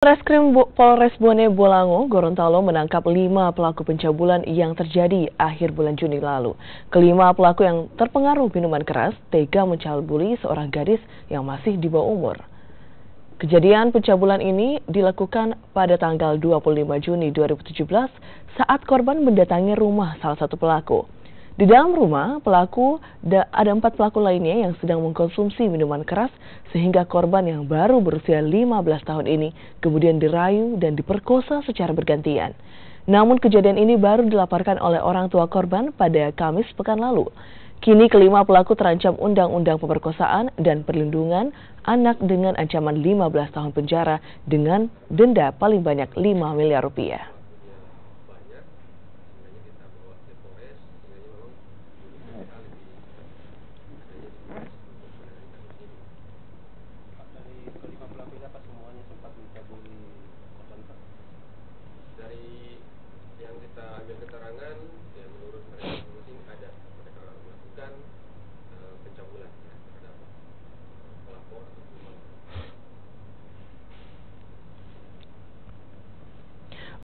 Polres Bone Bolango, Gorontalo menangkap 5 pelaku pencabulan yang terjadi akhir bulan Juni lalu. Kelima pelaku yang terpengaruh minuman keras tega mencabuli seorang gadis yang masih di bawah umur. Kejadian pencabulan ini dilakukan pada tanggal 25 Juni 2017 saat korban mendatangi rumah salah satu pelaku. Di dalam rumah, ada 4 pelaku lainnya yang sedang mengkonsumsi minuman keras sehingga korban yang baru berusia 15 tahun ini kemudian dirayu dan diperkosa secara bergantian. Namun kejadian ini baru dilaporkan oleh orang tua korban pada Kamis pekan lalu. Kini kelima pelaku terancam Undang-Undang Pemerkosaan dan Perlindungan Anak dengan ancaman 15 tahun penjara dengan denda paling banyak 5 miliar rupiah. Dari yang kita ambil keterangan